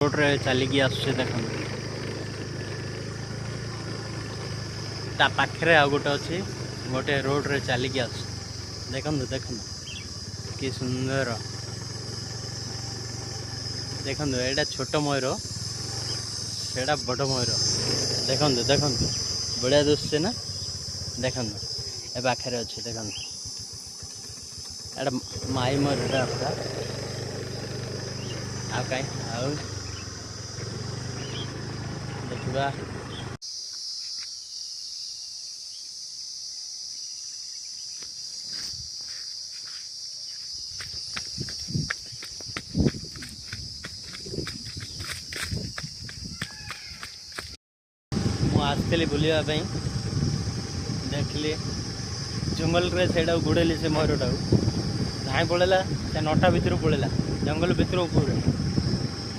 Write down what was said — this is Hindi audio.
रोड रे चलिकी आसुचे देखो ता पाखरे आ गोटे अच्छी गोटे रोड रे चलिकी आस देखो देखो कि सुंदर देखो एटा छोट मयूर सेटा बड़ मयूर देखो देखो बढ़िया दुसचे ना देखो ए पाखे अच्छे देखो एटा माई मयूर पूरा आ कहीं देखा आसली बुलावाई देखली जंगल रे से गुड़ेली से मयूर टाक धाई पड़ेगा से नटा भितर पड़ेगा जंगल भितर पूरा